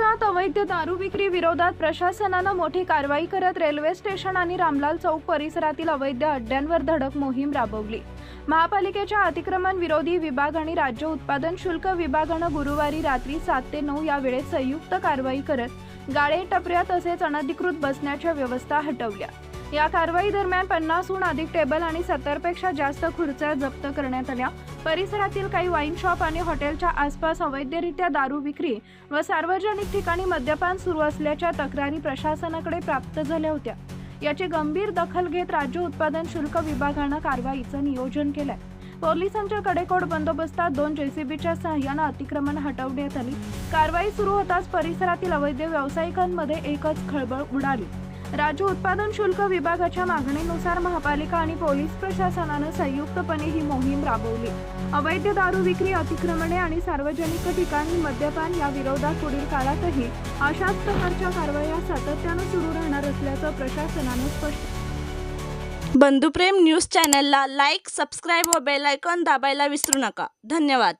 कोकणात अवैध दारू विक्री विरोधात प्रशासनानं मोठी कारवाई करत रेल्वे स्टेशन आणि रामलाल चौक परिसरातील अवैध अड्ड्यांवर धडक मोहीम राबवली। महापालिकेच्या अतिक्रमण विरोधी विभाग आणि राज्य उत्पादन शुल्क विभागानं गुरुवारी रात्री 7 ते 9 या वेळेत संयुक्त कारवाई करत गाळे, टपऱ्या तसेच अनधिकृत बसण्याच्या व्यवस्था हटवल्या। या कारवाई दरम्यान 50हून अधिक टेबल आणि 70 पेक्षा जास्त खुर्च्या जप्त करण्यात आल्या। परिसरातील काही वाईन शॉप आणि हॉटेलच्या आसपास अवैधरित्या दारू विक्री व सार्वजनिक ठिकाणी मद्यपान सुरू असल्याच्या तक्रारी प्रशासनाकडे प्राप्त झाल्या होत्या। याची गंभीर दखल घेत राज्य उत्पादन शुल्क विभागानं कारवाईचं नियोजन केलंय। पोलिसांच्या कडेकोट बंदोबस्तात 2 JCBच्या सहाय्यानं अतिक्रमण हटवण्यात आली। कारवाई सुरू होताच परिसरातील अवैध व्यावसायिकांमध्ये एकच खळबळ उडाली। राज्य उत्पादन शुल्क विभागाच्या मागणीनुसार महापालिका आणि पोलीस प्रशासनानं संयुक्तपणे ही मोहीम राबवली। अवैध दारू विक्री, अतिक्रमणे आणि सार्वजनिक ठिकाणी मद्यपान या विरोधात पुढील काळातही अशाच प्रकारच्या कारवाया सातत्यानं सुरू राहणार असल्याचं प्रशासनानं स्पष्ट। बंधुप्रेम न्यूज चॅनलला लाईक, सबस्क्राईब व बेल आयकॉन दाबायला विसरू नका। धन्यवाद।